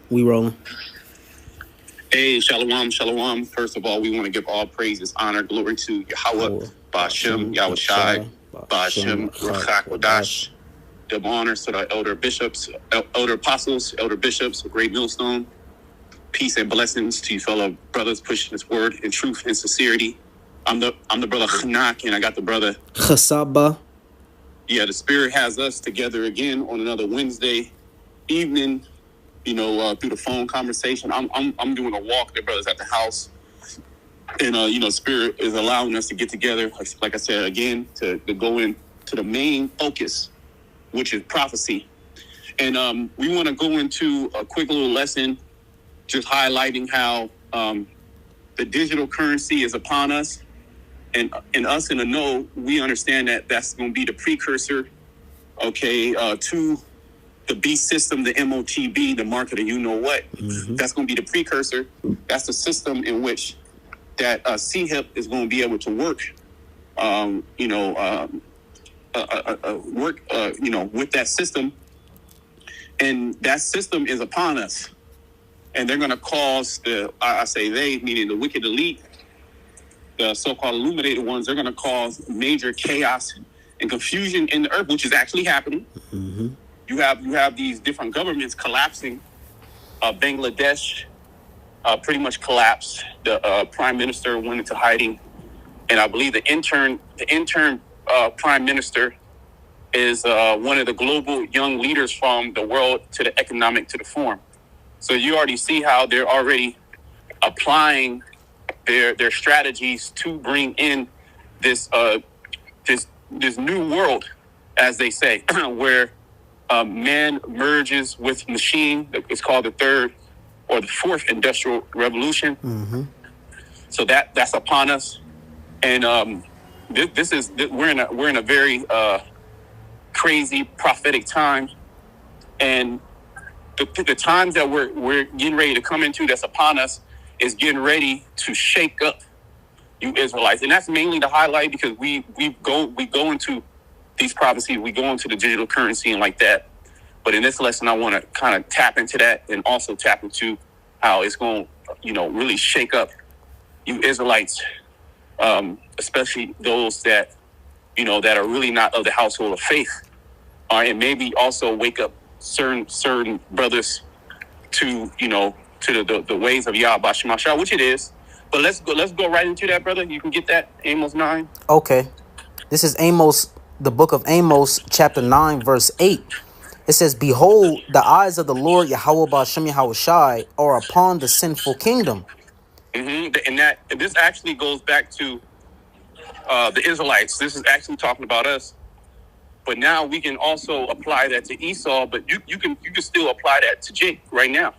We rolling. Hey, shalom, shalom. First of all, we want to give all praises, honor, glory to Yahweh, Ba'ashem, Yahushai, Ba'ashem, Ruchak, Wadash. Give honors to the elder bishops, elder apostles, elder bishops, a great millstone. Peace and blessings to you fellow brothers pushing this word in truth and sincerity. I'm the brother Chanak, and I got the brother Chasaba. Yeah, the Spirit has us together again on another Wednesday evening. Through the phone conversation. I'm doing a walk. The brothers at the house, and Spirit is allowing us to get together. Like I said again, to go into the main focus, which is prophecy. And we want to go into a quick little lesson, just highlighting how the digital currency is upon us, and us in the know, we understand that that's going to be the precursor, to the beast system, the MOTB, the market of you-know-what. Mm-hmm. That's going to be the precursor. That's the system in which that CHIP is going to be able to work, with that system. And that system is upon us. And they're going to cause I say they, meaning the wicked elite, the so-called illuminated ones, they're going to cause major chaos and confusion in the earth, which is actually happening. Mm-hmm. You have these different governments collapsing. Bangladesh pretty much collapsed. The prime minister went into hiding, and I believe the intern prime minister is one of the global young leaders from the World to the Economic to the Forum. So you already see how they're already applying their strategies to bring in this new world, as they say, where man merges with machine. It's called the third or the fourth industrial revolution. Mm-hmm. So that's upon us, and we're in a very crazy prophetic time, and the times that we're getting ready to come into that's upon us is getting ready to shake up you Israelites, and that's mainly the highlight because we go into these prophecies, we go into the digital currency and like that. But in this lesson, I want to kind of tap into that and also tap into how it's going to, really shake up you Israelites, especially those that, that are really not of the household of faith, and maybe also wake up certain brothers to, to the ways of Yahweh Shema, which it is. But let's go right into that, brother. You can get that, Amos 9. Okay. This is Amos. The book of Amos, chapter 9, verse 8. It says, "Behold, the eyes of the Lord Yahweh Ba'ashem Yahushai are upon the sinful kingdom." Mm-hmm. And this actually goes back to the Israelites. This is actually talking about us. But now we can also apply that to Esau. But you can still apply that to Jake right now.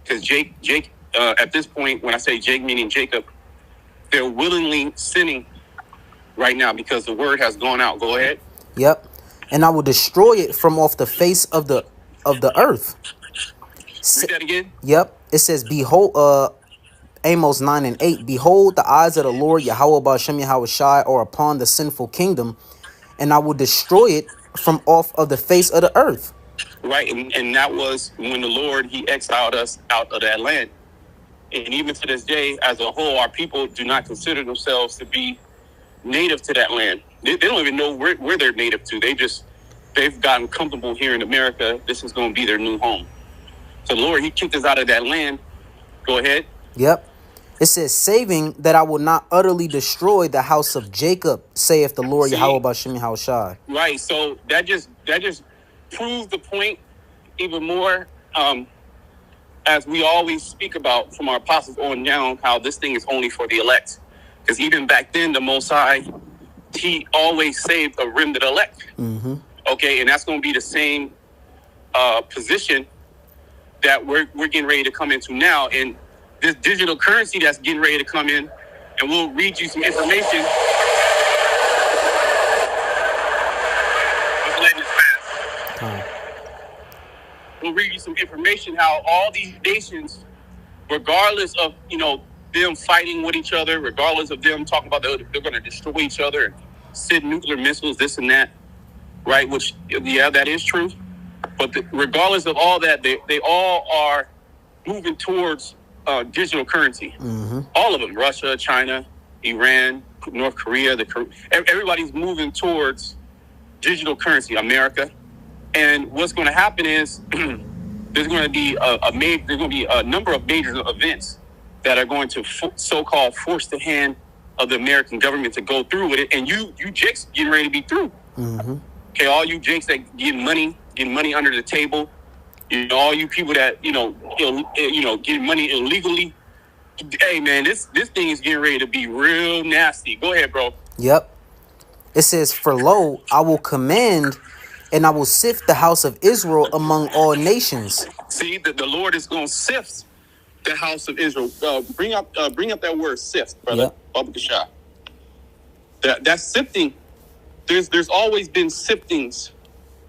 Because Jake, at this point, when I say Jake, meaning Jacob, they're willingly sinning right now because the word has gone out. Go ahead. Yep. "And I will destroy it from off the face of the earth." Read that again. Yep. It says, "Behold," Amos 9 and 8, "Behold, the eyes of the Lord Yahweh Ba'ashem Yahushai are upon the sinful kingdom, and I will destroy it from off of the face of the earth." Right, and that was when the Lord, he exiled us out of that land. And even to this day, as a whole, our people do not consider themselves to be native to that land. They don't even know where they're native to. They've gotten comfortable here in America. This is going to be their new home. So the Lord, he kicked us out of that land. Go ahead. Yep. It says, "Saving that I will not utterly destroy the house of Jacob, saith the Lord Yahweh Ba'ashem Yahushai." Right. So that just proves the point even more, as we always speak about from our apostles on down, how this thing is only for the elect. Because even back then, the Most High, he always saved a remnant elect. Mm-hmm. Okay, and that's going to be the same position that we're getting ready to come into now. And this digital currency that's getting ready to come in, and we'll read you some information. Just letting this pass. We'll read you some information how all these nations, regardless of, them fighting with each other, regardless of them talking about they're going to destroy each other and send nuclear missiles, this and that, right? Which, yeah, that is true. But regardless of all that, they all are moving towards digital currency. All of them, Russia, China, Iran, North Korea, everybody's moving towards digital currency, America. And what's going to happen is there's going to be a number of major events that are going to so-called force the hand of the American government to go through with it. And you jakes getting ready to be through. Okay, all you jakes that getting money under the table, all you people that getting money illegally. Hey man, this thing is getting ready to be real nasty. Go ahead, bro. Yep. It says, "For lo, I will command, and I will sift the house of Israel among all nations." See, the Lord is going to sift the house of Israel. Bring up that word sift, brother. Yep. That's sifting. There's always been siftings.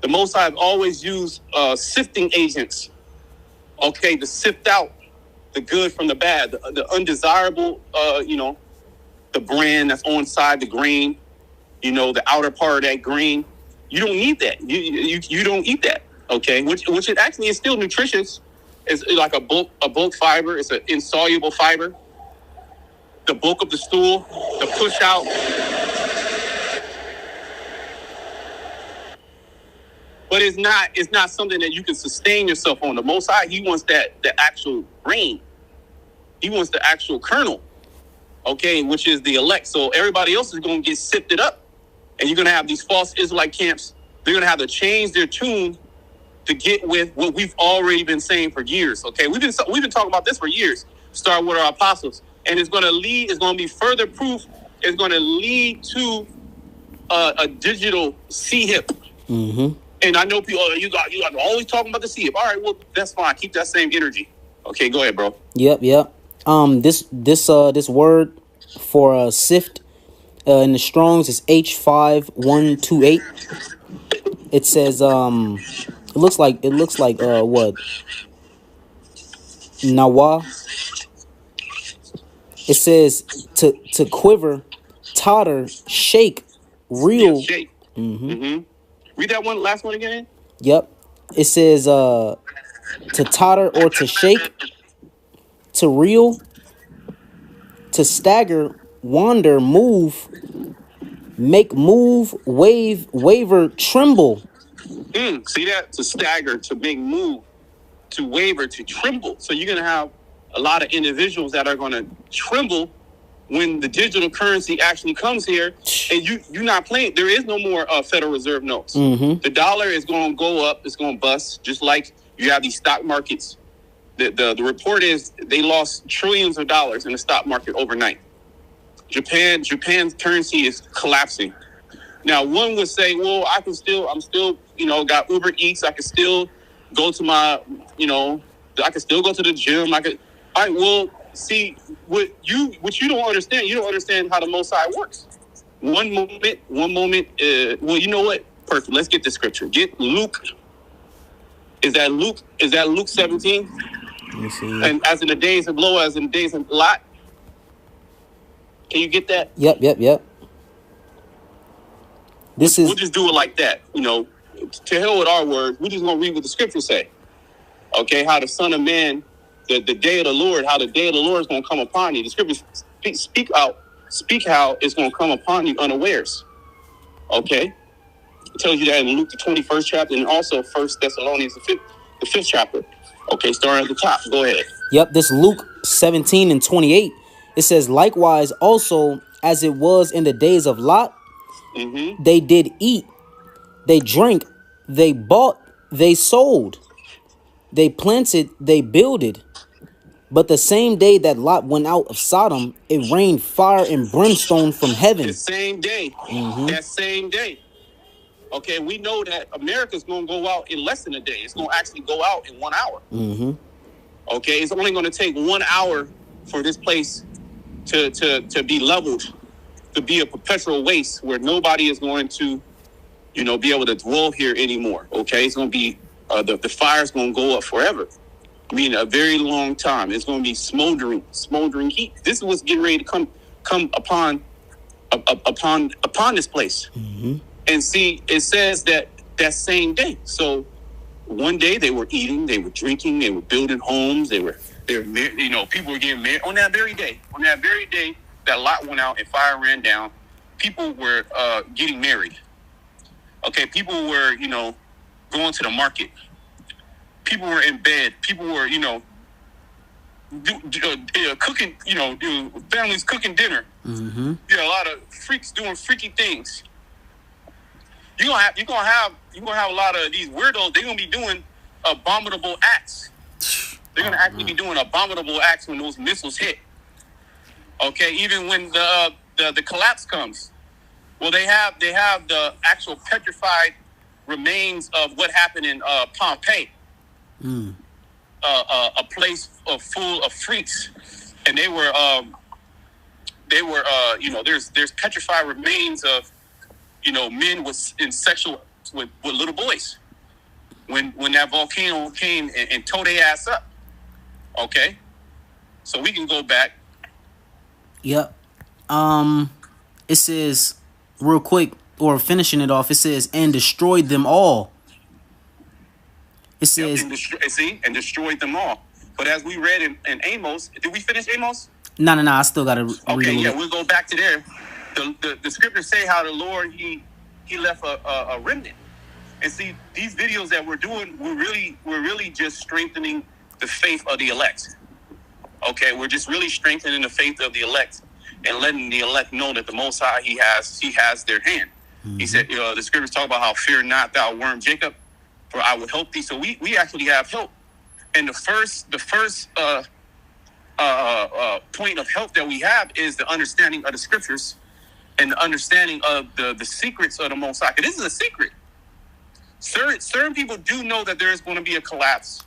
The Most High have always used sifting agents, okay, to sift out the good from the bad, the undesirable, the bran that's on side the grain, the outer part of that grain. You don't need that. You don't eat that, okay? Which it actually is still nutritious. It's like a bulk fiber. It's an insoluble fiber. The bulk of the stool, the push out. But it's not something that you can sustain yourself on. The Most High, he wants the actual grain. He wants the actual kernel, okay, which is the elect. So everybody else is going to get sifted up. And you're going to have these false Israelite camps. They're going to have to change their tune to get with what we've already been saying for years, okay? We've been talking about this for years. Start with our apostles. And it's going to be further proof. It's going to lead to a digital C-hip. And I know people, you got always talking about the C-hip. All right, well, that's fine. Keep that same energy. Okay, go ahead, bro. Yep. This word for sift in the Strongs is H5128. It says it looks like what? Nawa. It says to quiver, totter, shake, reel. Yeah, shake. Read that last one again. Yep. It says to totter or to shake, to reel, to stagger, wander, move, make move, wave, waver, tremble. See that? To stagger, to make move, to waver, to tremble. So you're going to have a lot of individuals that are going to tremble when the digital currency actually comes here. And you're not playing. There is no more Federal Reserve notes. The dollar is going to go up. It's going to bust, just like you have these stock markets. The report is they lost trillions of dollars in the stock market overnight. Japan's currency is collapsing. Now, one would say, well, I'm still, got Uber Eats. I can still go to my, I can still go to the gym. All right, well, see, what you don't understand how the Most High works. One moment, well, you know what? Perfect. Let's get the scripture. Get Luke. Is that Luke 17? Let me see. And as in the days of Lo, as in the days of Lot. Can you get that? Yep. We'll just do it like that. To hell with our words. We're just going to read what the scriptures say. Okay, how the Son of Man, the day of the Lord, how the day of the Lord is going to come upon you. The scriptures speak how it's going to come upon you unawares. Okay? It tells you that in Luke, the 21st chapter, and also 1 Thessalonians, the 5th chapter. Okay, starting at the top. Go ahead. Yep, this Luke 17 and 28. It says, likewise also as it was in the days of Lot, they did eat, they drank, they bought, they sold, they planted, they builded. But the same day that Lot went out of Sodom, it rained fire and brimstone from heaven. The same day. That same day. Okay, we know that America's going to go out in less than a day. It's going to actually go out in 1 hour. Okay, it's only going to take 1 hour for this place to be leveled, to be a perpetual waste where nobody is going to, be able to dwell here anymore. Okay, it's going to be, the fire's going to go up forever. I mean, a very long time. It's going to be smoldering heat. This is what's getting ready to come upon this place. And see, it says that same day. So one day they were eating, they were drinking, they were building homes, they were people were getting married on that very day. On that very day, that lot went out and fire ran down. People were getting married. Okay, people were going to the market. People were in bed. People were cooking. Families cooking dinner. Mm-hmm. A lot of freaks doing freaky things. You're gonna have a lot of these weirdos. They're gonna be doing abominable acts. They're gonna actually be doing abominable acts when those missiles hit. Okay, even when the collapse comes. Well, they have the actual petrified remains of what happened in Pompeii. A place full of freaks, and they were there's petrified remains of men in sexual with little boys when that volcano came and tore their ass up. Okay, so we can go back. Yep. It says real quick, or finishing it off. It says, and destroyed them all. It says, and destroyed them all. But as we read in Amos, did we finish Amos? No. I still gotta read. Okay, yeah, we'll go back to there. The scriptures say how the Lord he left a remnant. And see, these videos that we're doing, we're really just strengthening the faith of the elect. Okay, we're just really strengthening the faith of the elect and letting the elect know that the Most High he has their hand. Mm-hmm. He said, the scriptures talk about how fear not thou worm Jacob, for I will help thee. So we actually have help. And the first point of help that we have is the understanding of the scriptures and the understanding of the secrets of the Most High. This is a secret. Certain people do know that there is going to be a collapse.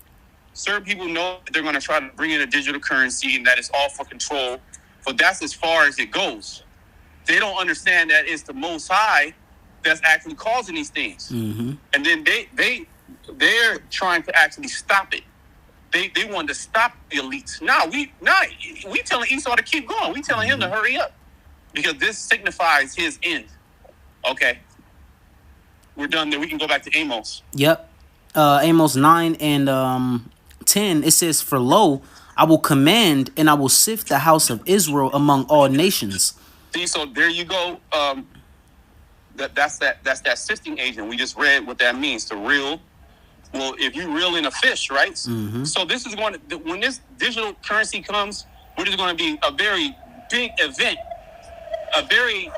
Certain people know that they're going to try to bring in a digital currency and that it's all for control. But that's as far as it goes. They don't understand that it's the Most High that's actually causing these things. Mm-hmm. And then they're trying to actually stop it. They want to stop the elites. We telling Esau to keep going. We telling him to hurry up because this signifies his end. Okay, we're done there. We can go back to Amos. Yep, Amos 9 and 10. It says, "For lo, I will command and I will sift the house of Israel among all nations." See, so there you go. That's that sifting agent. We just read what that means to reel. Well, if you reel in a fish, right? Mm-hmm. So this is going to, when this digital currency comes, which is going to be a very big event, a very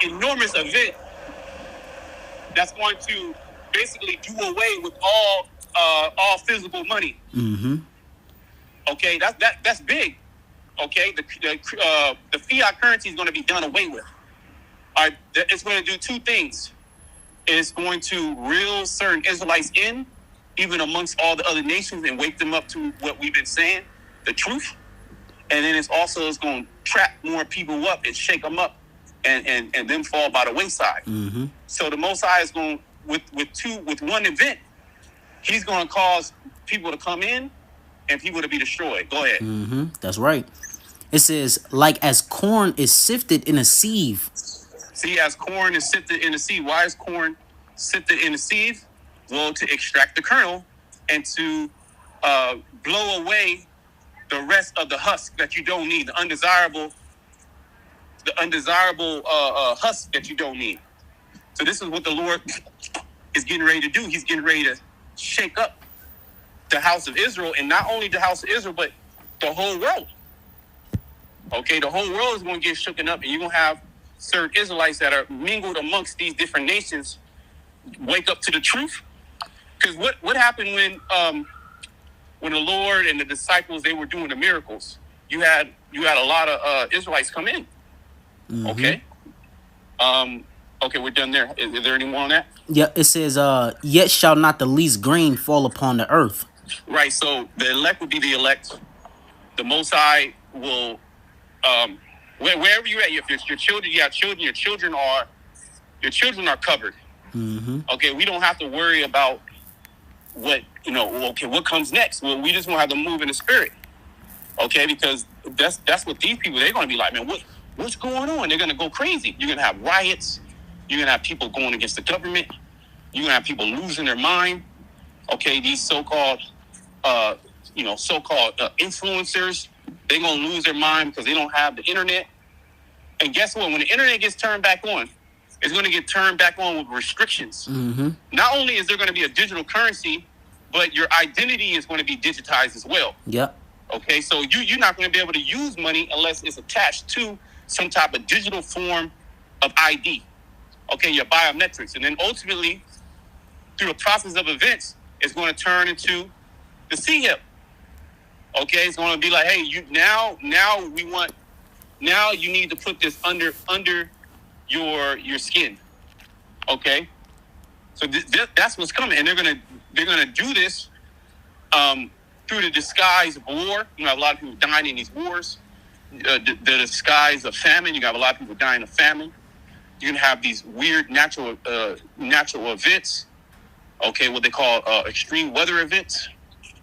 enormous event that's going to basically do away with all physical money. Mm-hmm. Okay, that's big. Okay, the fiat currency is going to be done away with. All right, it's going to do two things. It's going to reel certain Israelites in, even amongst all the other nations, and wake them up to what we've been saying, the truth. And then it's going to trap more people up and shake them up, and them fall by the wayside. Mm-hmm. So the Most High is going with one event. He's going to cause people to come in and people to be destroyed. Go ahead. Mm-hmm. That's right. It says, like as corn is sifted in a sieve. See, as corn is sifted in the sieve. Why is corn sifted in the sieve? Well, to extract the kernel and to blow away the rest of the husk that you don't need, the undesirable husk that you don't need. So this is what the Lord is getting ready to do. He's getting ready to shake up the house of Israel, and not only the house of Israel, but the whole world. Okay, the whole world is going to get shooken up, and you're going to have certain Israelites that are mingled amongst these different nations wake up to the truth. Because what happened when the Lord and the disciples, they were doing the miracles? You had a lot of Israelites come in. Mm-hmm. Okay. Okay, we're done there. Is there any more on that? Yeah, it says, yet shall not the least grain fall upon the earth. Right, so the elect will be the elect. The Most High will, wherever you're at, if it's your children, you have children, your children are covered. Mm-hmm. Okay, we don't have to worry about what comes next. Well, we just won't have to move in the spirit. Okay, because that's what these people, they're going to be like, man, what's going on? They're going to go crazy. You're going to have riots. You're going to have people going against the government. You're gonna have people losing their mind. Okay, these so-called influencers, they're gonna lose their mind because they don't have the internet. And guess what? When the internet gets turned back on, it's going to get turned back on with restrictions. Mm-hmm. Not only is there going to be a digital currency, but your identity is going to be digitized as well. Yep. Okay, so you're not going to be able to use money unless it's attached to some type of digital form of ID. Okay, your biometrics. And then ultimately, through a process of events, it's going to turn into the CHIP. Okay, it's going to be like, hey, now you need to put this under your skin. Okay, so that's what's coming, and they're gonna do this through the disguise of war. You have a lot of people dying in these wars. The disguise of famine. You got a lot of people dying of famine. You're gonna have these weird natural events. Okay, what they call extreme weather events.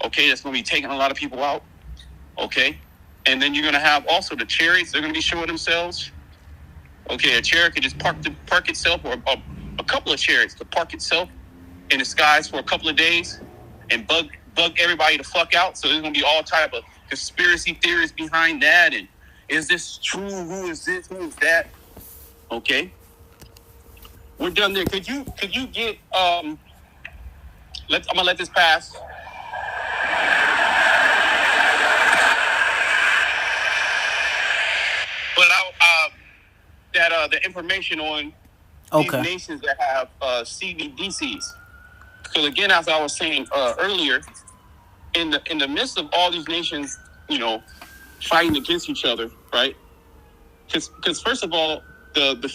Okay, that's gonna be taking a lot of people out. Okay. And then you're going to have also the chariots. They're going to be showing themselves. Okay, a chariot could just park itself, or a couple of chariots could park itself in the skies for a couple of days and bug everybody the fuck out. So there's going to be all type of conspiracy theories behind that. And is this true? Who is this? Who is that? Okay. We're done there. Could you get I'm gonna let this pass. But the information on these nations that have Cbdcs. So again, as I was saying earlier, in the midst of all these nations, fighting against each other, right? Because first of all, the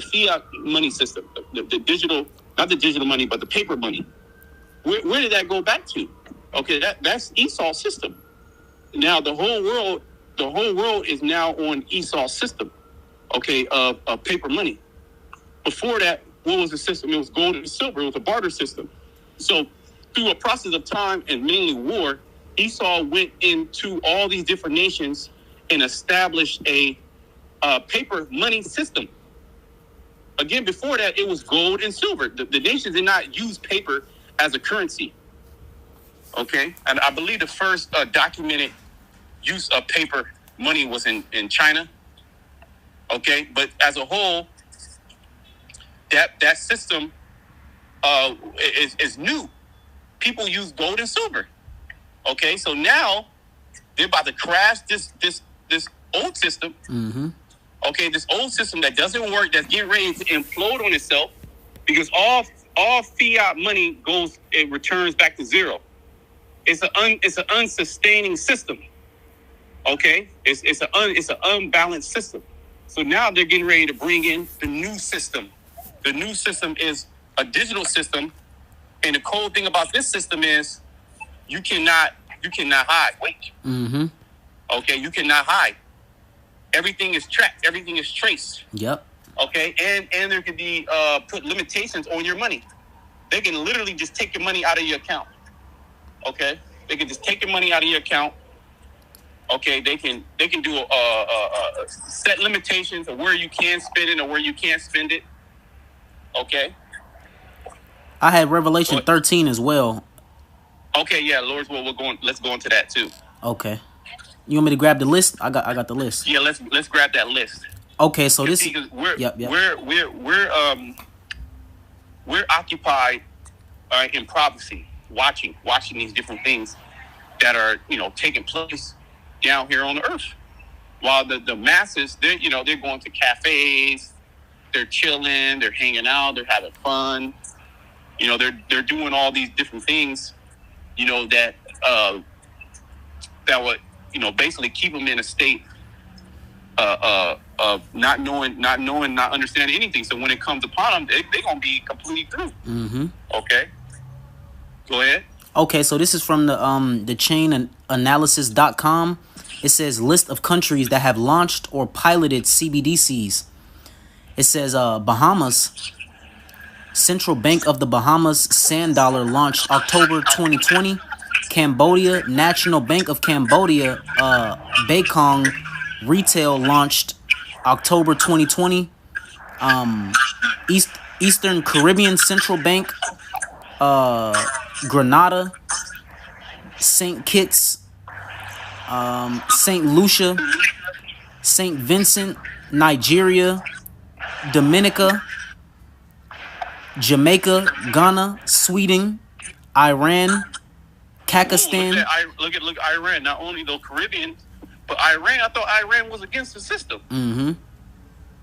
fiat money system, the digital, not the digital money, but the paper money. Where did that go back to? Okay, that's Esau's system. Now the whole world is now on Esau's system. Okay, of paper money. Before that, what was the system? It was gold and silver. It was a barter system. So through a process of time and mainly war, Esau went into all these different nations and established a paper money system. Again, before that, it was gold and silver. The nations did not use paper as a currency. Okay, and I believe the first documented use of paper money was in China. Okay, but as a whole, that system is new. People use gold and silver. Okay, so now they're about to crash this old system. Mm-hmm. Okay, this old system that doesn't work, that's getting ready to implode on itself, because all fiat money returns back to zero. It's an unsustaining system. Okay, it's an unbalanced system. So now they're getting ready to bring in the new system. The new system is a digital system, and the cool thing about this system is you cannot hide. Wait. Mm-hmm. Okay, you cannot hide. Everything is tracked. Everything is traced. Yep. Okay, and there can be put limitations on your money. They can literally just take your money out of your account. Okay, they can just take your money out of your account. Okay, they can do set limitations of where you can spend it or where you can't spend it. Okay. I had Revelation 13 as well. Okay, yeah, Lord's will. Let's go into that too. Okay. You want me to grab the list? I got the list. Yeah, let's grab that list. Okay, so this. Yep. We're occupied in prophecy, watching these different things that are taking place down here on the earth, while the masses they're going to cafes, they're chilling, they're hanging out, they're having fun, they're doing all these different things, that would basically keep them in a state of not knowing, not understanding anything. So when it comes upon them, they're gonna be completely through. Mm-hmm. Okay, go ahead. Okay, so this is from the chainanalysis.com. It says list of countries that have launched or piloted CBDCs. It says Bahamas. Central Bank of the Bahamas Sand Dollar launched October 2020. Cambodia, National Bank of Cambodia, Bekong Retail launched October 2020. Eastern Caribbean Central Bank, Grenada, St. Kitts, St. Lucia, St. Vincent, Nigeria, Dominica, Jamaica, Ghana, Sweden, Iran, Pakistan. Look at Iran. Not only the Caribbean, but Iran. I thought Iran was against the system. Mm-hmm.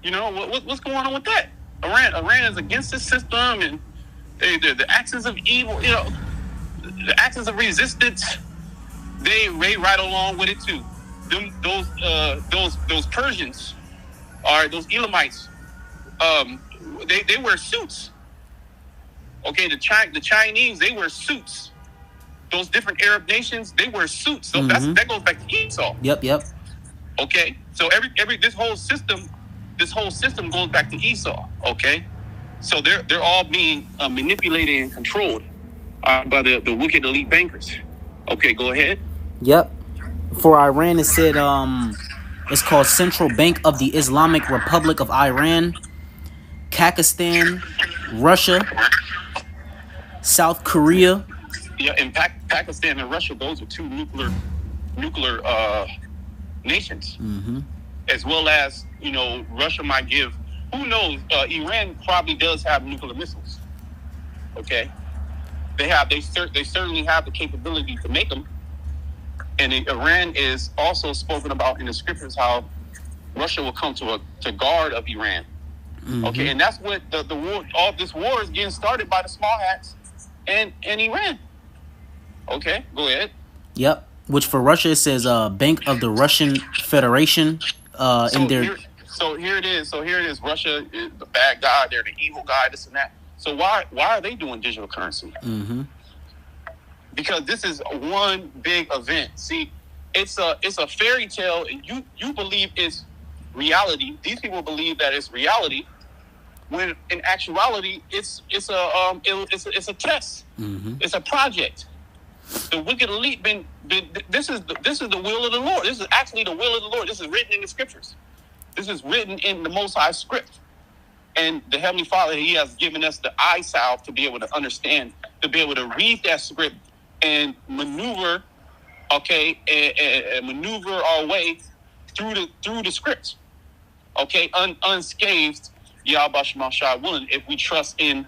You know what's going on with that? Iran is against the system, and the axis of evil. You know, the axis of resistance. They right along with it too. Those Persians, or those Elamites, they wear suits. Okay, the Chinese, they wear suits. Those different Arab nations, they wear suits. So that goes back to Esau. Yep. Okay, so this whole system goes back to Esau. Okay, so they're all being manipulated and controlled by the wicked elite bankers. Okay, go ahead. Yep. For Iran, it said it's called Central Bank of the Islamic Republic of Iran, Pakistan, Russia, South Korea. Yeah, and Pakistan and Russia, those are two nuclear nations. Mm-hmm. As well as, you know, Russia might give, who knows, Iran probably does have nuclear missiles. Okay, they certainly have the capability to make them. And Iran is also spoken about in the scriptures how Russia will come to guard of Iran. Mm-hmm. Okay, and that's what the war, all this war is getting started by the small hats and Iran. Okay, go ahead. Yep. Which for Russia it says Bank of the Russian Federation. In their. So here it is. Russia is the bad guy. They're the evil guy. This and that. So why are they doing digital currency? Mm-hmm. Because this is one big event. See, it's a fairy tale, and you believe it's reality. These people believe that it's reality, when in actuality it's a test. Mm-hmm. It's a project. The wicked elite this is the will of the Lord. This is actually the will of the Lord. This is written in the scriptures. This is written in the Most High script. And the Heavenly Father, He has given us the eye salve to be able to understand, to be able to read that script and maneuver, and maneuver our way through the script, unscathed, Yahweh Shem Shai willing, if we trust in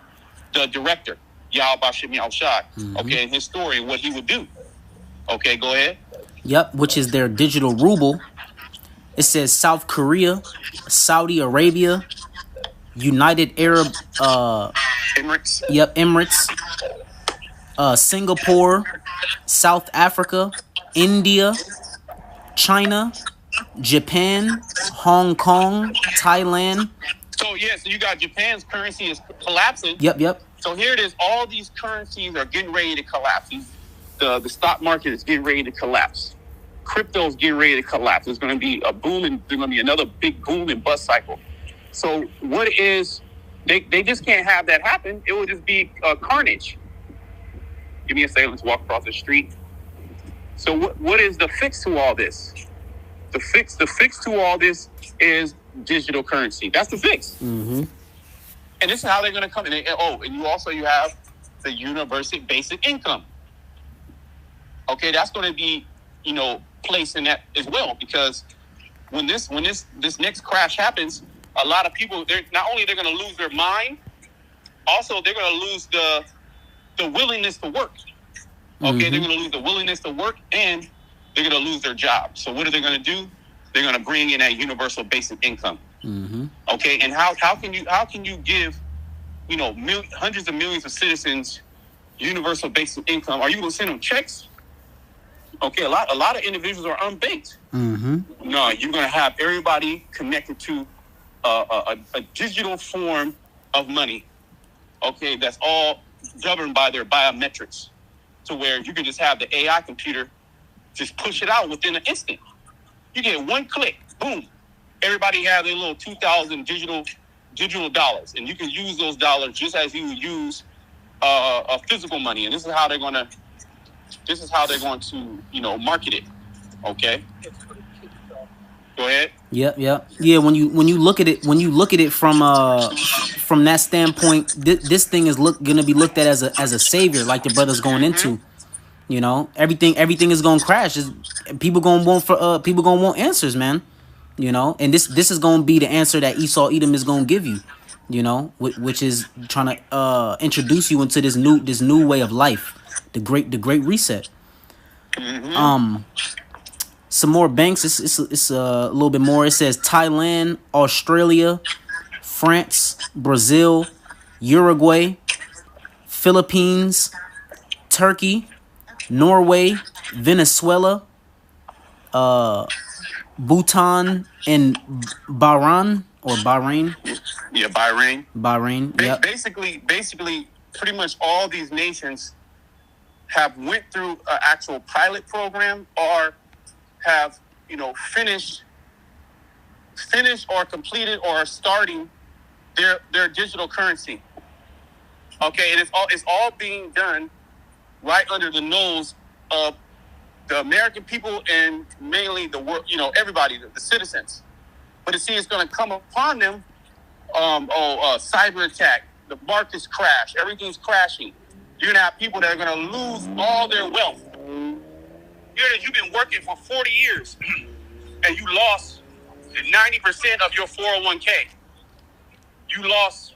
the director, Yahweh Shem Shai, in his story, what he would do. Okay, go ahead. Yep, which is their digital ruble. It says South Korea, Saudi Arabia, United Arab Emirates. Yep, Emirates. Singapore, South Africa, India, China, Japan, Hong Kong, Thailand. So you got Japan's currency is collapsing. Yep. So here it is. All these currencies are getting ready to collapse. The stock market is getting ready to collapse. Crypto is getting ready to collapse. There's going to be a boom, and there's going to be another big boom and bust cycle. So what is they just can't have that happen. It will just be carnage. Give me a second. Let's walk across the street. So what is the fix to all this? The fix to all this is digital currency. That's the fix. Mm-hmm. And this is how they're going to come in. And you have the universal basic income. Okay, that's going to be, placed in that as well, because when this next crash happens, a lot of people, they're going to lose their mind, also they're going to lose the willingness to work. Okay, mm-hmm. They're going to lose the willingness to work, and they're going to lose their job. So what are they going to do? They're going to bring in that universal basic income. Mm-hmm. Okay, and how can you give hundreds of millions of citizens universal basic income? Are you going to send them checks? Okay, a lot of individuals are unbanked. Mm-hmm. No, you're going to have everybody connected to a digital form of money. Okay, that's all governed by their biometrics, to where you can just have the AI computer just push it out within an instant. You get one click, boom. Everybody has their little 2,000 digital dollars, and you can use those dollars just as you would use a physical money. And this is how they're going to market it. Okay. Go ahead. Yep. Yeah. When you look at it from that standpoint, this thing is gonna be looked at as a savior, like the brother's going into. You know, everything is gonna crash. People gonna want answers, man. You know, and this is gonna be the answer that Esau Edom is gonna give you. You know, which is trying to introduce you into this new way of life, the great reset. Some more banks. It's a little bit more. It says Thailand, Australia, France, Brazil, Uruguay, Philippines, Turkey, Norway, Venezuela, Bhutan, and Bahrain. Yeah, Bahrain. Yeah. Basically, pretty much all these nations have went through an actual pilot program or have, finished or completed or are starting their digital currency. Okay, and it's all being done right under the nose of the American people and mainly the world, everybody, the citizens. But it's going to come upon them. Cyber attack, the markets crash, everything's crashing. You're going to have people that are going to lose all their wealth. You've been working for 40 years and you lost 90% of your 401k. You lost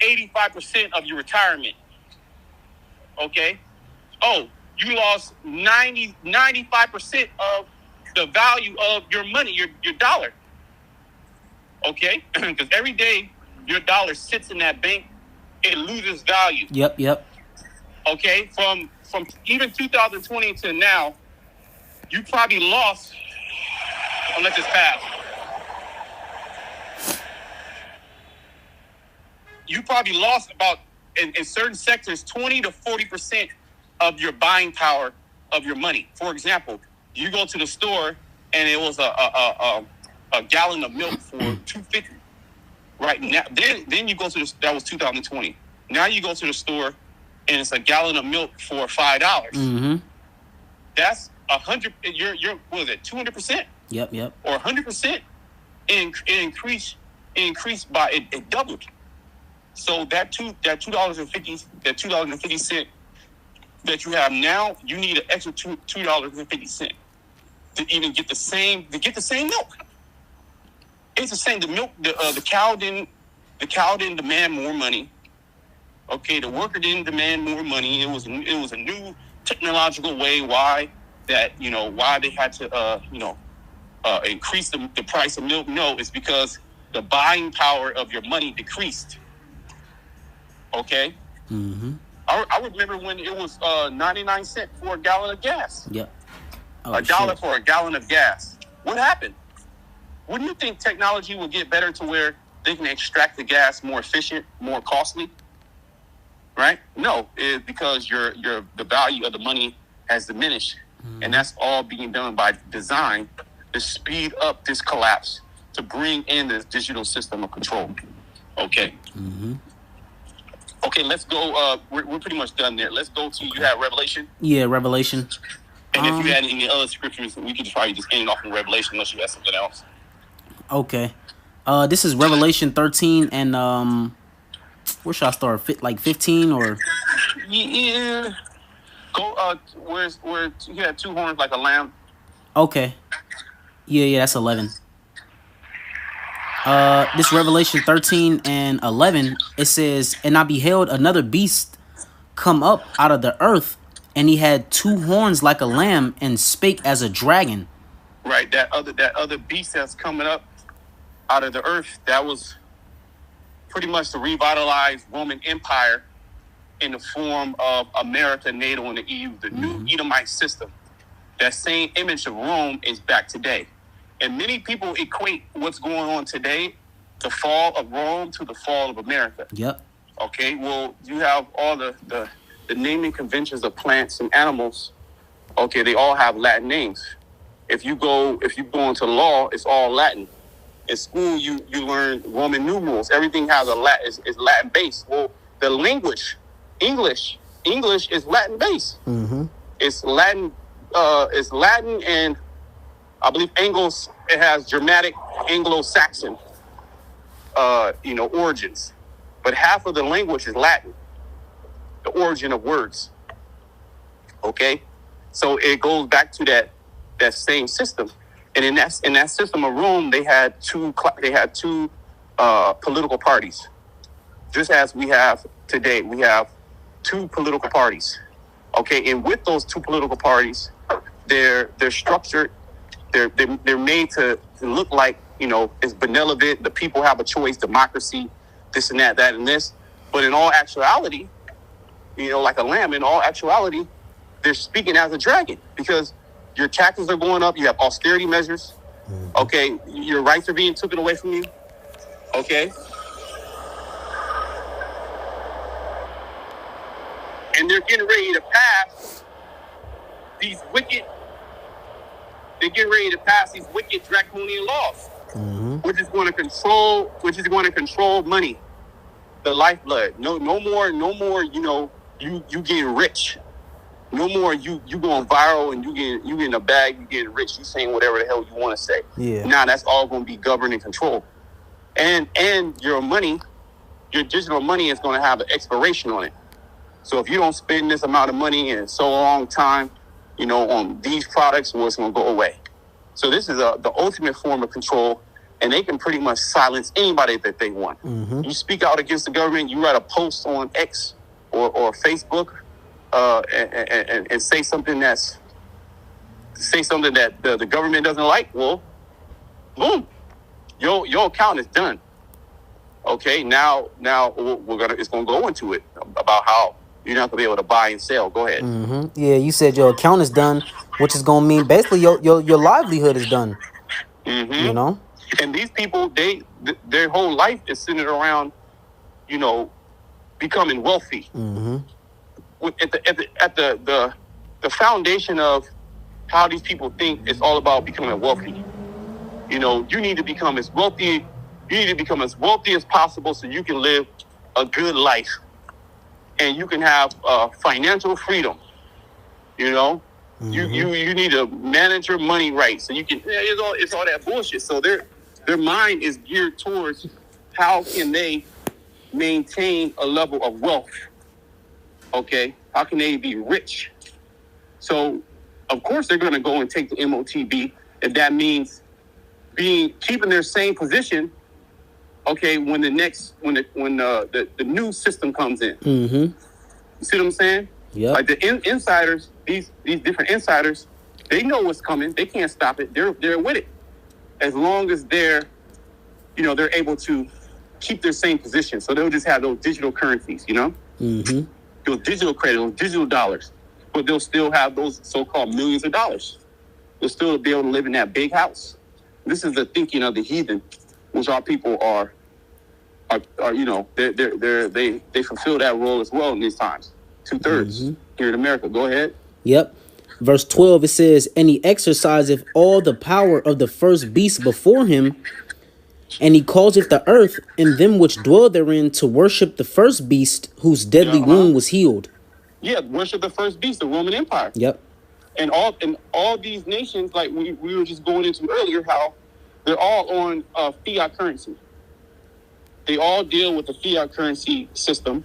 85% of your retirement. Okay? Oh, you lost 95% of the value of your money, your dollar. Okay? Because every day your dollar sits in that bank, it loses value. Yep. Okay? From even 2020 to now, you probably lost, let this pass. You probably lost about, in certain sectors, 20 to 40% of your buying power of your money. For example, you go to the store and it was a gallon of milk for $2.50. Right now, then you go to that was 2020. Now you go to the store and it's a gallon of milk for $5. Mm-hmm. That's 100. You're what is it? 200%. Yep. Or 100%. It increased by it doubled. So that $2.50 that you have now, you need an extra $2.50 to even get the same milk. It's the same. The milk, the cow didn't demand more money. Okay, the worker didn't demand more money. It was a new technological way why they had to increase the price of milk. No, it's because the buying power of your money decreased. Okay. Mm-hmm. I remember when it was 99 cents for a gallon of gas. Yep. $1 for a gallon of gas. What happened? Wouldn't you think technology will get better to where they can extract the gas more efficient, more costly? Right? No, it's because the value of the money has diminished. Mm-hmm. And that's all being done by design to speed up this collapse, to bring in the digital system of control. Okay. Mm-hmm. Okay, let's go. We're pretty much done there. Let's go to, you have Revelation? Yeah, Revelation. And if you had any other scriptures, we could probably just end off in Revelation unless you had something else. Okay. This is Revelation 13 and where should I start? 15 or? Yeah. Go where you had two horns like a lamb. Okay. Yeah, that's 11. This Revelation 13 and 11, it says, "And I beheld another beast come up out of the earth, and he had two horns like a lamb, and spake as a dragon." Right, that other beast that's coming up out of the earth, that was pretty much the revitalized Roman Empire in the form of America, NATO, and the EU, the new Edomite system. That same image of Rome is back today. And many people equate what's going on today, the fall of Rome, to the fall of America. Yep. Okay, well, you have all the naming conventions of plants and animals. Okay, they all have Latin names. If you go into law, it's all Latin. In school, you learn Roman numerals. Everything has is Latin based. Well, the language, English is Latin based. Mm-hmm. It's Latin and I believe it has Germanic, Anglo-Saxon. origins, but half of the language is Latin, the origin of words. Okay, so it goes back to that same system, and in that system of Rome, they had two political parties, just as we have today. We have two political parties. Okay, and with those two political parties, they're structured. They're made to look like, it's benevolent. The people have a choice, democracy, this and that and this. But in all actuality, like a lamb, in all actuality, they're speaking as a dragon, because your taxes are going up. You have austerity measures. Okay, your rights are being taken away from you. Okay, and they're getting ready to pass these wicked. They're getting ready to pass these wicked draconian laws, which is going to control money, the lifeblood. No more. You getting rich. No more you going viral and you getting a bag, you getting rich, you saying whatever the hell you want to say. Yeah. Now that's all going to be governed and controlled. And your money, your digital money is going to have an expiration on it. So if you don't spend this amount of money in so long time, on these products, well, it's going to go away. So this is the ultimate form of control, and they can pretty much silence anybody that they want. You speak out against the government, you write a post on X or Facebook, and say something that the government doesn't like, well, boom, your account is done. Okay, now it's gonna go into it about how you're not gonna be able to buy and sell. Go ahead. Yeah, you said your account is done, which is gonna mean basically your livelihood is done. And these people, their whole life is centered around, becoming wealthy. At the foundation of how these people think, it's all about becoming wealthy. You need to become as wealthy. You need to become as wealthy as possible so you can live a good life, and you can have financial freedom. You need to manage your money right so you can. It's all that bullshit. So their mind is geared towards how can they maintain a level of wealth. Okay, how can they be rich? So, of course, they're going to go and take the MOTB, if that means keeping their same position. Okay, when the new system comes in, you see what I'm saying? Yeah. Like the insiders, these different insiders, they know what's coming. They can't stop it. They're with it, as long as they're able to keep their same position. So they'll just have those digital currencies, those digital credit, those digital dollars, but they'll still have those so-called millions of dollars. They'll still be able to live in that big house. This is the thinking of the heathen, which our people are they fulfill that role as well in these times. 2/3 here in America. Go ahead. Yep. Verse 12, it says, and he exerciseth all the power of the first beast before him, and he causeth the earth and them which dwell therein to worship the first beast whose deadly wound was healed. Yeah, worship the first beast, the Roman Empire. Yep. And all these nations, like we were just going into earlier, how they're all on fiat currency. They all deal with the fiat currency system.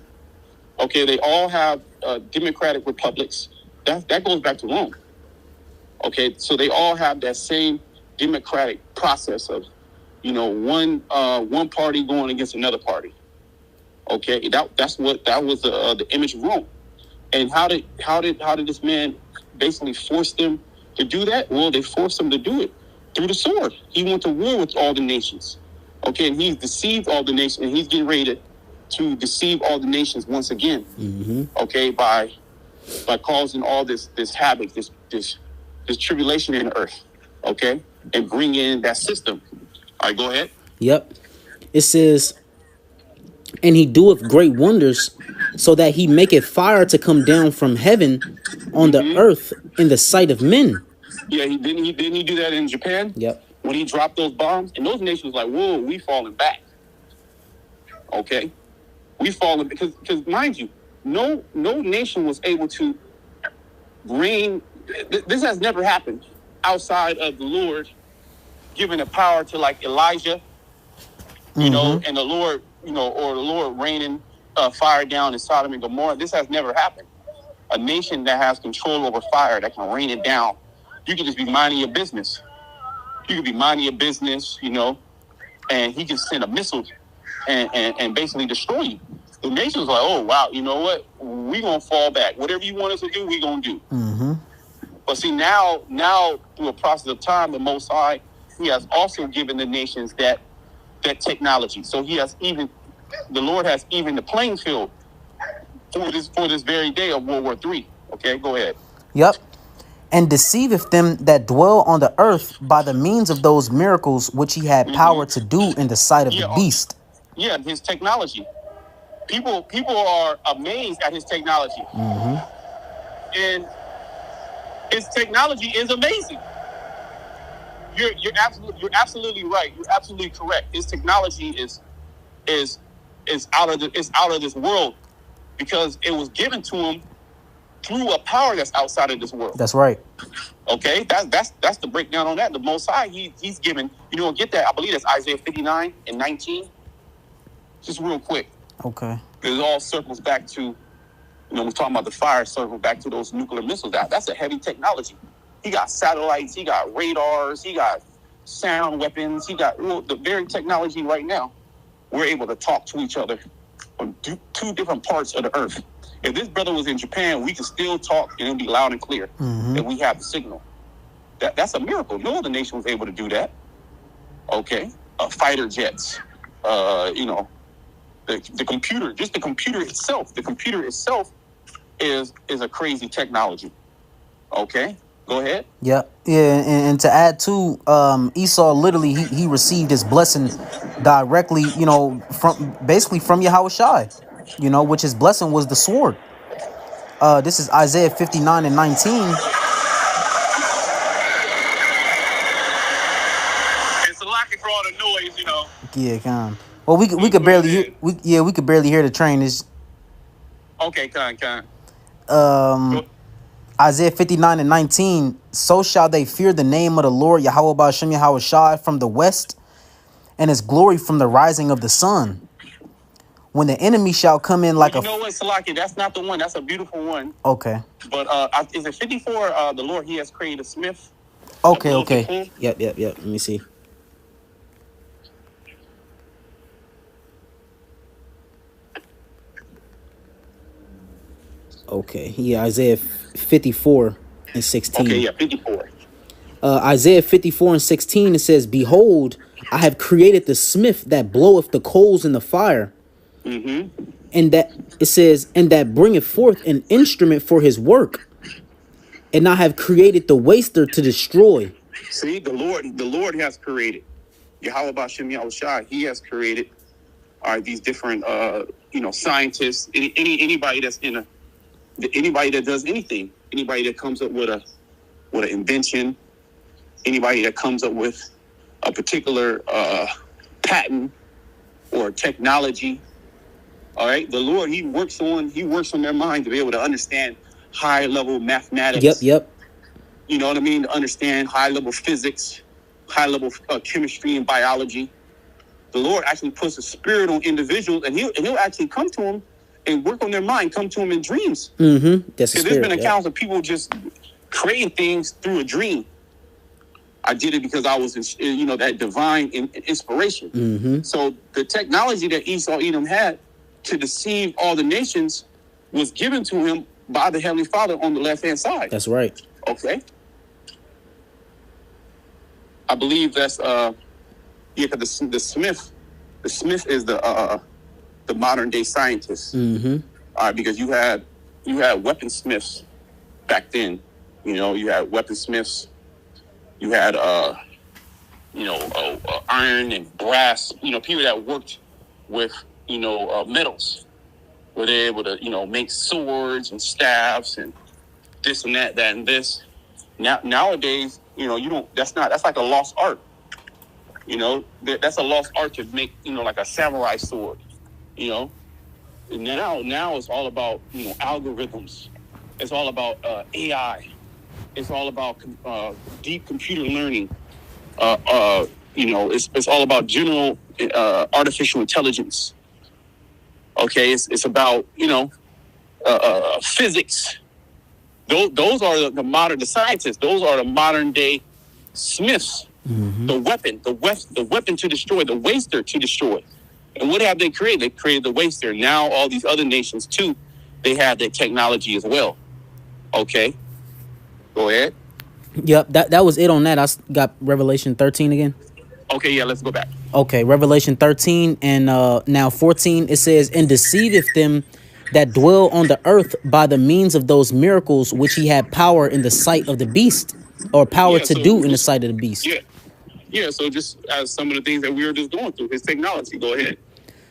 Okay, they all have democratic republics. That goes back to Rome. Okay, so they all have that same democratic process of, one party going against another party. Okay, that was the image of Rome. And how did this man basically force them to do that? Well, they forced them to do it through the sword. He went to war with all the nations. Okay, and he's deceived all the nations, and he's getting ready to deceive all the nations once again. Okay, by causing all this havoc, this tribulation in the earth. Okay, and bring in that system. All right, go ahead. Yep. It says, and he doeth great wonders, so that he maketh fire to come down from heaven on the earth in the sight of men. Yeah, didn't he do that in Japan? Yep. When he dropped those bombs, and those nations were like, whoa, we falling back. Okay, we falling because mind you, no nation was able to reign. This has never happened outside of the Lord giving the power to like Elijah you know, and the Lord, you know, or the Lord raining fire down in Sodom and Gomorrah. This has never happened. A nation that has control over fire, that can rain it down. You can just be minding your business. You can be minding your business, you know, and he can send a missile and basically destroy you. The nation's like, oh, wow, you know what? We're going to fall back. Whatever you want us to do, we're going to do. But see, now, through a process of time, the Most High, he has also given the nations that technology. So he has the Lord has even the playing field for this very day of World War III. Okay, go ahead. Yep. And deceiveth them that dwell on the earth by the means of those miracles which he had power to do in the sight of the beast. Yeah, his technology. People are amazed at his technology. And his technology is amazing. You're absolutely right. You're absolutely correct. His technology is out of this world, because it was given to him through a power that's outside of this world. That's right. Okay, that's the breakdown on that. The Most High, he's given. You know, get that. I believe that's Isaiah 59 and 19. Just real quick. Okay. It all circles back to, you know, we're talking about the fire, circle back to those nuclear missiles. That's a heavy technology. He got satellites, he got radars, he got sound weapons, he got the very technology right now. We're able to talk to each other on two different parts of the earth. If this brother was in Japan, we could still talk and it'll be loud and clear. And we have the signal. That's a miracle. No other nation was able to do that. Okay. Fighter jets, you know, the computer, just the computer itself. The computer itself is a crazy technology. Okay, go ahead. Yeah, and to add to, Esau literally he received his blessing directly, you know, from Yahweh Shai, you know, which his blessing was the sword. This is Isaiah 59 and 19. It's a lot for all the noise, you know. Yeah, come. Well, we could barely hear. We could barely hear the train. Is okay, con. Isaiah 59 and 19. So shall they fear the name of the Lord Yahweh Ba'ashem Yahweh Shai from the west, and his glory from the rising of the sun. When the enemy shall come in like you know what, Salaki? That's not the one. That's a beautiful one. Okay. But is it 54? The Lord, he has created a smith. Okay. Yep. Let me see. Okay, yeah, Isaiah 54 and 16. Okay, yeah, 54. Isaiah 54 and 16, it says, behold, I have created the smith that bloweth the coals in the fire. And that, it says, and that bringeth forth an instrument for his work. And I have created the waster to destroy. See, the Lord has created. Yahweh Ba'ashem Yahweh Shai, he has created these different, you know, scientists, anybody that's anybody that does anything, anybody that comes up with an invention, anybody that comes up with a particular patent or technology. All right, the Lord, he works on their mind to be able to understand high level mathematics. Yep. You know what I mean? To understand high level physics, high level chemistry and biology. The Lord actually puts a spirit on individuals, and he'll actually come to them and work on their mind, come to them in dreams. That's the spirit. There's been accounts of people just creating things through a dream. I did it because I was, you know, that divine inspiration. So the technology that Esau Edom had to deceive all the nations was given to him by the Heavenly Father on the left-hand side. That's right. Okay. I believe that's because the Smith is the modern day scientist. Because you had weaponsmiths back then. You know, you had weaponsmiths. You had iron and brass. You know, people that worked with metals, where they're able to make swords and staves and this and that and this. Nowadays, you don't. That's like a lost art. That's a lost art to make like a samurai sword. And now it's all about algorithms. It's all about AI. It's all about deep computer learning. it's all about general artificial intelligence. Okay, it's about physics. Those are the modern scientists. Those are the modern day Smiths. Mm-hmm. The weapon to destroy, the waster to destroy. And what have they created? They created the waster. Now all these other nations too, they have their technology as well. Okay, go ahead. Yep, that was it on that. I got Revelation 13 again. Okay, yeah, let's go back. Okay, Revelation 13 and now 14. It says, "And deceiveth them that dwell on the earth by the means of those miracles which he had power in the sight of the beast, or power to do in the sight of the beast." Yeah. So just as some of the things that we were just going through, his technology. Go ahead.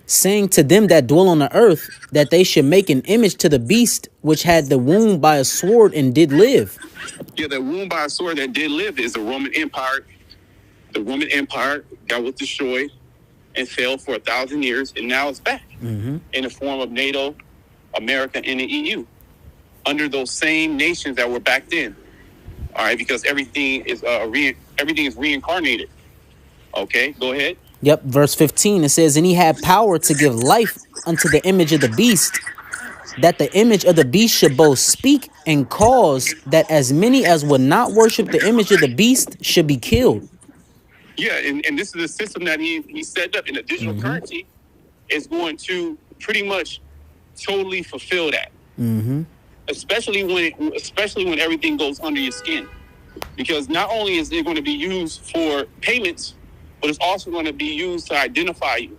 "Saying to them that dwell on the earth that they should make an image to the beast which had the wound by a sword and did live." Yeah, the wound by a sword that did live is the Roman Empire. The Roman Empire that was destroyed and failed for 1,000 years, and now it's back in the form of NATO, America, and the EU, under those same nations that were back then. All right, because everything is reincarnated. Okay, go ahead. Yep, verse 15, it says, "And he had power to give life unto the image of the beast, that the image of the beast should both speak and cause that as many as would not worship the image of the beast should be killed." Yeah, and this is a system that he set up in a digital currency is going to pretty much totally fulfill that. Especially when everything goes under your skin, because not only is it going to be used for payments, but it's also going to be used to identify you.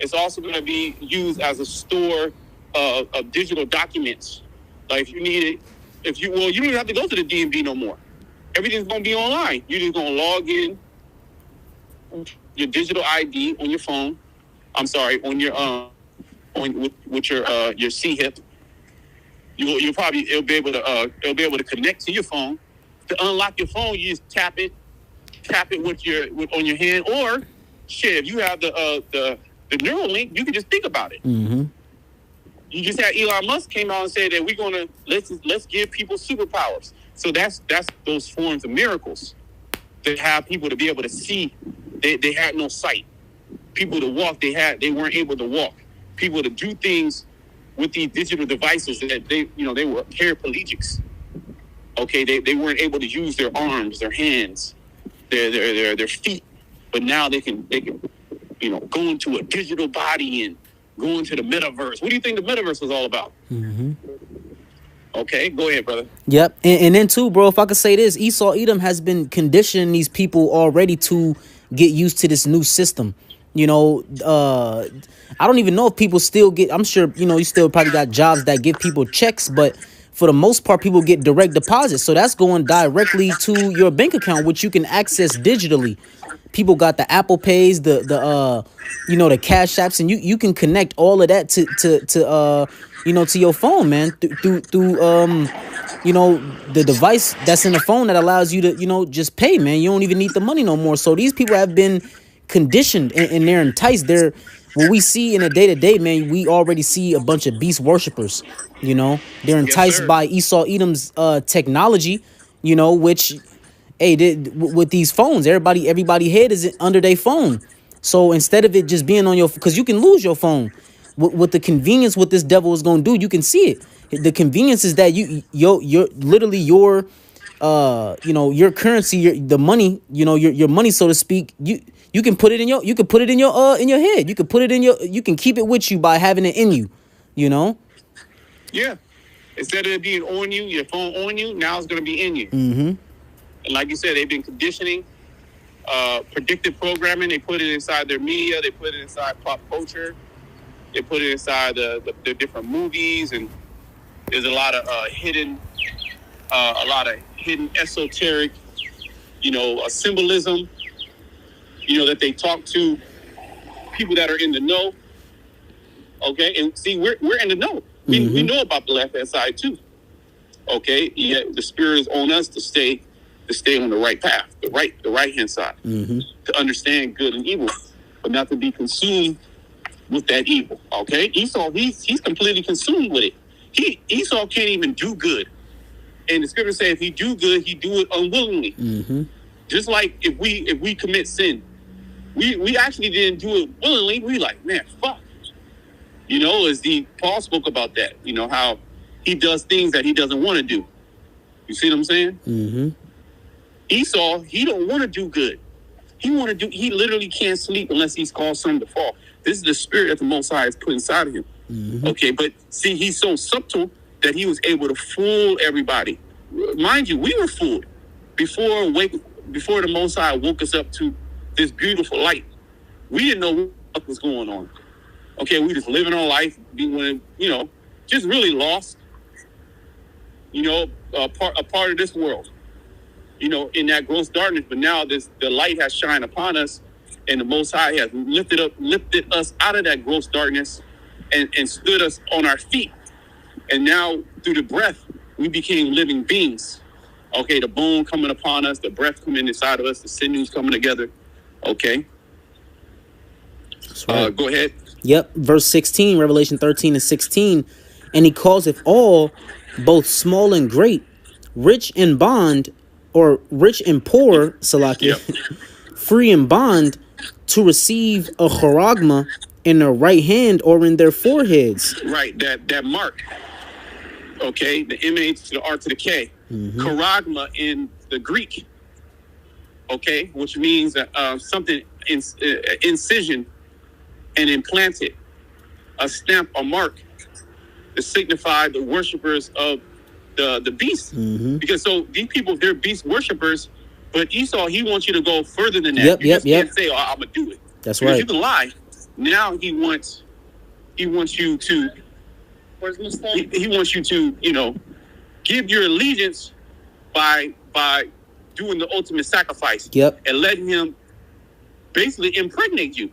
It's also going to be used as a store of digital documents. Like if you need it, you don't even have to go to the DMV no more. Everything's going to be online. You're just going to log in your digital ID on your phone. I'm sorry, on your with your C hip. It'll be able to connect to your phone. To unlock your phone, you just tap it on your hand, or shit, if you have the Neuralink, you can just think about it. You just had Elon Musk came out and said that we're gonna let's give people superpowers. So that's those forms of miracles that have people to be able to see. They had no sight. People to walk, they weren't able to walk. People to do things with these digital devices that they were paraplegics. Okay, they weren't able to use their arms, their hands, their feet, but now they can go into a digital body and go into the metaverse. What do you think the metaverse was all about? Okay, go ahead, brother. Yep, and then too, bro, if I could say this, Esau Edom has been conditioning these people already to get used to this new system. I don't even know if people still get, I'm sure, you still probably got jobs that give people checks, but for the most part, people get direct deposits. So that's going directly to your bank account, which you can access digitally. People got the Apple Pays, the Cash Apps, and you can connect all of that to your phone, man, through the device that's in the phone that allows you to, just pay, man. You don't even need the money no more. So these people have been conditioned and they're enticed. What we see in a day-to-day, man, we already see a bunch of beast worshipers. They're enticed by Esau Edom's technology, which, hey, with these phones, everybody head is under their phone. So instead of it just being on because you can lose your phone. With the convenience, what this devil is going to do, you can see it. The convenience is that you're literally your currency, the money, your money, so to speak. You can put it in your head. You can put it you can keep it with you by having it in you. Yeah. Instead of it being on you, your phone on you, now it's going to be in you. And like you said, they've been conditioning, predictive programming. They put it inside their media. They put it inside pop culture. They put it inside the different movies, and there's a lot of hidden esoteric, symbolism, that they talk to people that are in the know. Okay, and see, we're in the know. We know about the left-hand side too. Okay, yeah, the spirit is on us to stay on the right path, the right-hand side, to understand good and evil, but not to be consumed with that evil. Okay, Esau, he's completely consumed with it. Esau can't even do good, and the scripture says if he do good, he do it unwillingly. Just like if we commit sin, we actually didn't do it willingly. We like, man, fuck. You know, as Paul spoke about that. You know, how he does things that he doesn't want to do. You see what I'm saying? Mm-hmm. Esau, he don't want to do good. He literally can't sleep unless he's caused something to fall. This is the spirit that the Most High has put inside of him. Mm-hmm. Okay, but see, he's so subtle that he was able to fool everybody. Mind you, we were fooled before the Most High woke us up to this beautiful light. We didn't know what was going on. Okay, we just living our life, being, you know, just really lost. You know, a part of this world. You know, in that gross darkness. But now the light has shined upon us, and the Most High has lifted us out of that gross darkness, and stood us on our feet. And now through the breath, we became living beings. Okay, the bone coming upon us, the breath coming inside of us, the sinews coming together. Okay. That's right. Go ahead. Yep. Verse 16, Revelation 13 and 16. And he causeth all, both small and great, rich and bond, or rich and poor, Salakia, free and bond, to receive a charagma in their right hand or in their foreheads. Right, that mark. Okay, the M-A to the R to the K. Mm-hmm. Charagma in the Greek. Okay, which means something incision and implanted. A stamp, a mark to signify the worshipers of the beast. Mm-hmm. Because so these people, they're beast worshipers, but Esau, he wants you to go further than that. You can't say, oh, I'm going to do it. That's because right. You can lie. Now he wants you to, he wants you to, you know, give your allegiance by doing the ultimate sacrifice. Yep. And letting him basically impregnate you.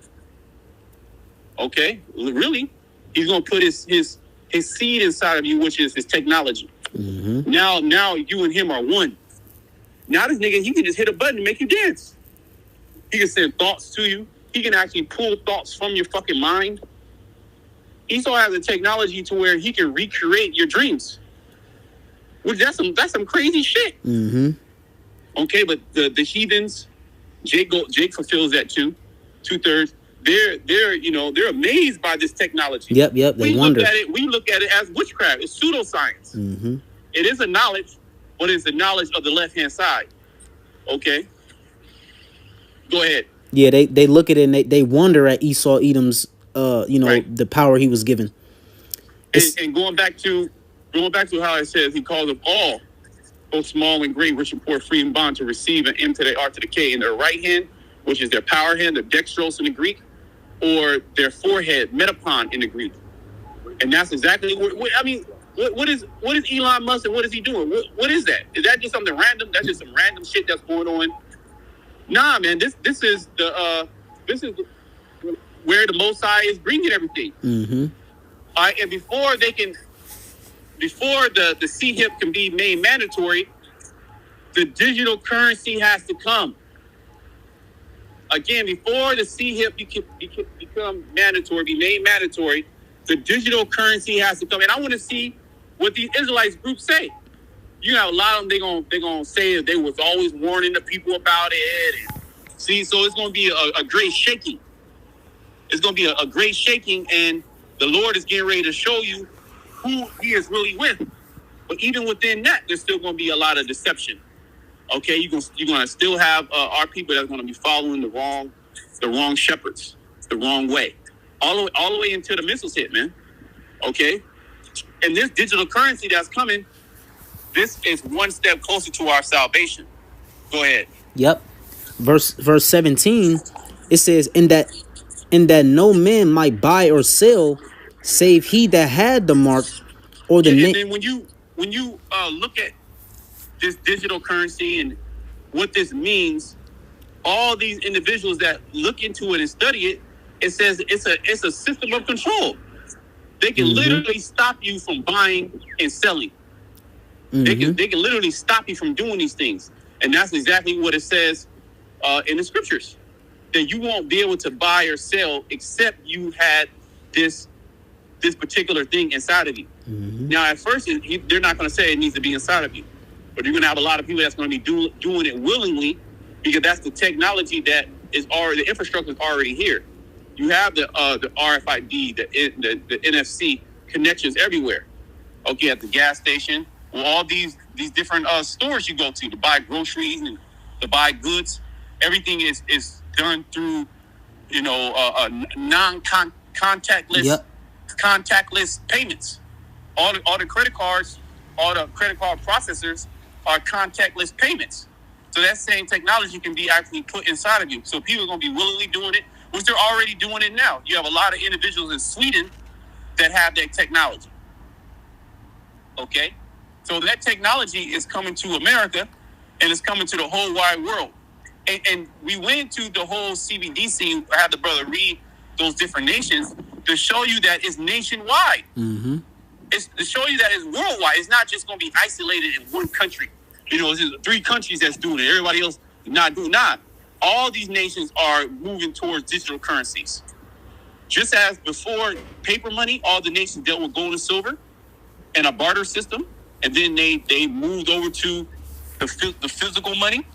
Okay? Really? He's going to put his seed inside of you, which is his technology. Mm-hmm. Now you and him are one. Now this nigga, he can just hit a button and make you dance. He can send thoughts to you. He can actually pull thoughts from your fucking mind. Esau has a technology to where he can recreate your dreams. Which that's some crazy shit. Mm-hmm. Okay, but the heathens, Jake fulfills that too. 2/3. They're amazed by this technology. Yep. They wonder. We look at it as witchcraft. It's pseudoscience. Mm-hmm. It is a knowledge, but it's the knowledge of the left-hand side. Okay? Go ahead. Yeah, they look at it and they wonder at Esau Edom's right. The power he was given. And going back to how it says he calls them all, both small and great, rich and poor, free and bond, to receive an M to the R to the K in their right hand, which is their power hand, their dextros in the Greek, or their forehead, metapon in the Greek. And that's exactly what is Elon Musk and what is he doing? What is that? Is that just something random? That's just some random shit that's going on? Nah, man, this is where the Most High is bringing everything. Mm-hmm. All right, and before the CHIP can be made mandatory, the digital currency has to come. Again, before the CHIP become mandatory, be made mandatory, the digital currency has to come. And I want to see what these Israelites groups say. You know, a lot of them, they're gonna say that they was always warning the people about it. And see, so it's gonna be a great shaking. It's gonna be a great shaking, and the Lord is getting ready to show you who He is really with. But even within that, there's still gonna be a lot of deception. Okay, you're gonna still have our people that are gonna be following the wrong shepherds, the wrong way, all the way into the missiles hit, man. Okay, and this digital currency that's coming, this is one step closer to our salvation. Go ahead. Yep. Verse 17, it says, "In that no man might buy or sell, save he that had the mark or the name." And then when you look at this digital currency and what this means, all these individuals that look into it and study it, it says it's a system of control. They can literally stop you from buying and selling. Mm-hmm. They can literally stop you from doing these things. And that's exactly what it says in the scriptures. That you won't be able to buy or sell except you had this particular thing inside of you. Mm-hmm. Now, at first, they're not going to say it needs to be inside of you. But you're going to have a lot of people that's going to be doing it willingly, because that's the technology that the infrastructure is already here. You have the RFID, the NFC connections everywhere. Okay, at the gas station, well, all these different stores you go to buy groceries and to buy goods, everything is done through non-contactless contactless payments. All the credit cards, all the credit card processors are contactless payments. So that same technology can be actually put inside of you. So people are going to be willingly doing it, which they're already doing it now. You have a lot of individuals in Sweden that have that technology. Okay? So that technology is coming to America and it's coming to the whole wide world. And we went to the whole CBDC. I had the brother read those different nations to show you that it's nationwide. Mm-hmm. It's to show you that it's worldwide. It's not just going to be isolated in one country. It's just 3 countries that's doing it. Everybody else not doing it. All these nations are moving towards digital currencies. Just as before paper money, all the nations dealt with gold and silver and a barter system. And then they moved over to the physical money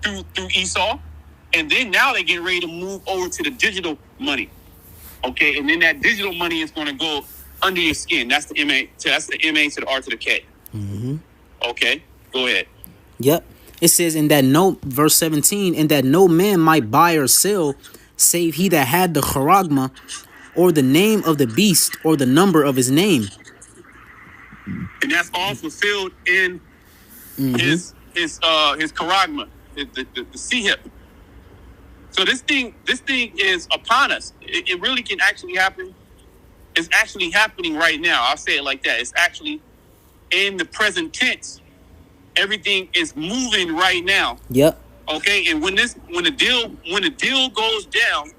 through Esau. And then now they're getting ready to move over to the digital money. Okay, and then that digital money is going to go under your skin. That's the MA. That's the MA to the R to the K. Mm-hmm. Okay, go ahead. Yep. It says verse 17, in that no man might buy or sell, save he that had the charagma, or the name of the beast, or the number of his name. And that's all fulfilled in his charagma, the C-hip. So this thing is upon us. It really can actually happen. It's actually happening right now. I'll say it like that. It's actually in the present tense. Everything is moving right now. Yep. Okay. And when the deal goes down,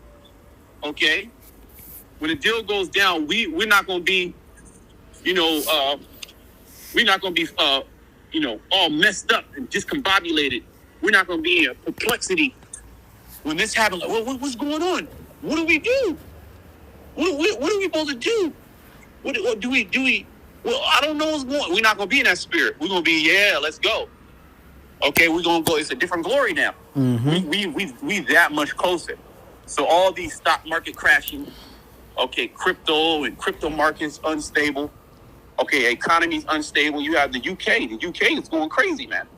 okay, when the deal goes down, we're not going to be, we're not going to be, all messed up and discombobulated. We're not going to be in perplexity. When this happens, like, what's going on? What do we do? What are we supposed to do? What do we? Well, I don't know what's going on. We're not going to be in that spirit. We're going to be, let's go. Okay, we're going to go. It's a different glory now. Mm-hmm. We that much closer. So all these stock market crashing, okay, crypto and crypto markets unstable. Okay, economy's unstable. You have the UK. The UK is going crazy, man.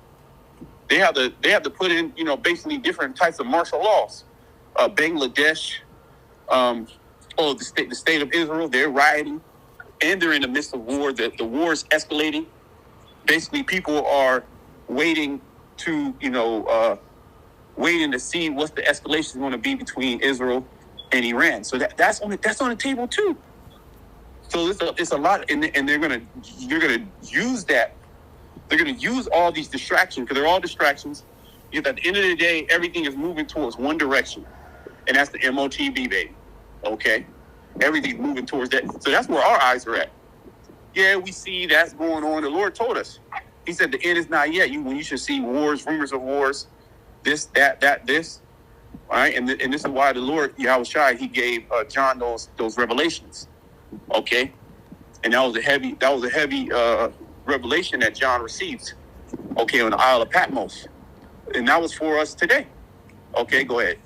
They have to put in, basically different types of martial laws. Bangladesh, the state of Israel, they're rioting, and they're in the midst of war. The war is escalating. Basically, people are waiting to see what the escalation is going to be between Israel and Iran. So that's on the table too. So it's a lot, and they're gonna use that. They're going to use all these distractions because they're all distractions. Yet at the end of the day, everything is moving towards one direction, and that's the MOTB, baby. Okay, everything's moving towards that. So that's where our eyes are at. Yeah, we see that's going on. The Lord told us. He said the end is not yet. When you should see wars, rumors of wars, this, that, this. All right, and this is why the Lord Yahushua, he gave John those revelations. Okay, and that was a heavy revelation that John received, okay, on the Isle of Patmos. And that was for us today. Okay, go ahead.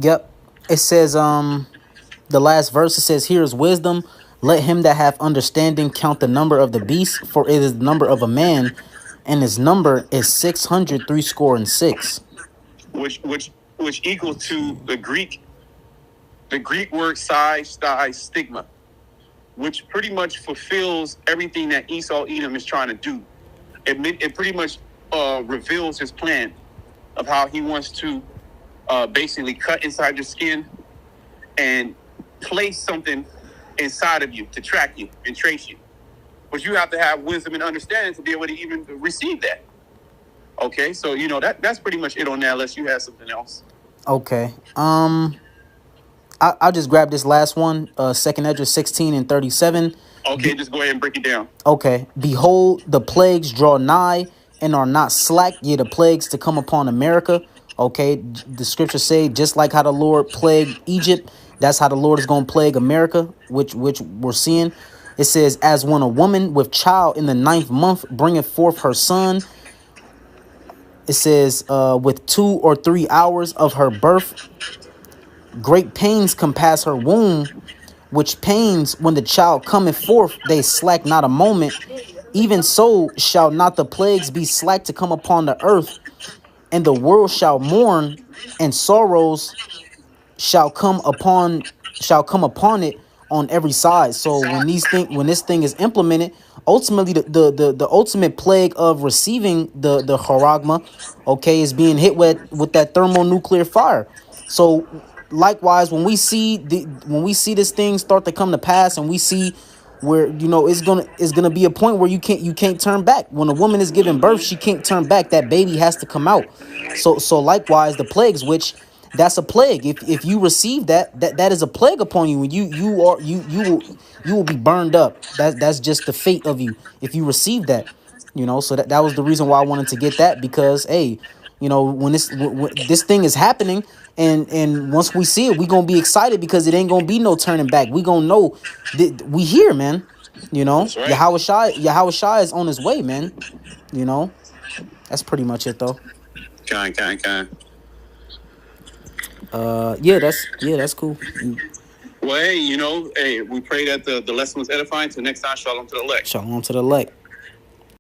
Yep. It says, the last verse, it says, here is wisdom. Let him that have understanding count the number of the beast, for it is the number of a man, and his number is 666. Which equals to the Greek word size, stigma, which pretty much fulfills everything that Esau Edom is trying to do. It pretty much reveals his plan of how he wants to basically cut inside your skin and place something inside of you to track you and trace you. But you have to have wisdom and understanding to be able to even receive that. Okay, so that's pretty much it on that, unless you have something else. Okay. I'll just grab this last one, 2nd Ezra 16 and 37. Okay, just go ahead and break it down. Okay. Behold, the plagues draw nigh and are not slack, yet the plagues to come upon America. Okay, the scriptures say, just like how the Lord plagued Egypt, that's how the Lord is going to plague America, which we're seeing. It says, as when a woman with child in the 9th month bringeth forth her son. It says, with 2 or 3 hours of her birth, great pains compass her womb, which pains when the child cometh forth, they slack not a moment. Even so shall not the plagues be slack to come upon the earth, and the world shall mourn, and sorrows shall come upon it on every side. So when this thing is implemented, ultimately the ultimate plague of receiving the charagma, okay, is being hit with that thermonuclear fire. So likewise, when we see this thing start to come to pass, and we see where, it's gonna be a point where you can't turn back. When a woman is giving birth, she can't turn back. That baby has to come out. So likewise, the plagues, which that's a plague. If you receive that is a plague upon you, and you will be burned up. That's just the fate of you if you receive that. So that was the reason why I wanted to get that, because hey, when this thing is happening, and once we see it, we gonna be excited, because it ain't gonna be no turning back. We gonna know that we here, man. That's right. Yahweh Shai is on his way, man. That's pretty much it, though. Kind. Yeah, that's cool. Well, hey, we pray that the lesson was edifying. Till next time, shalom to the elect. Shalom to the elect.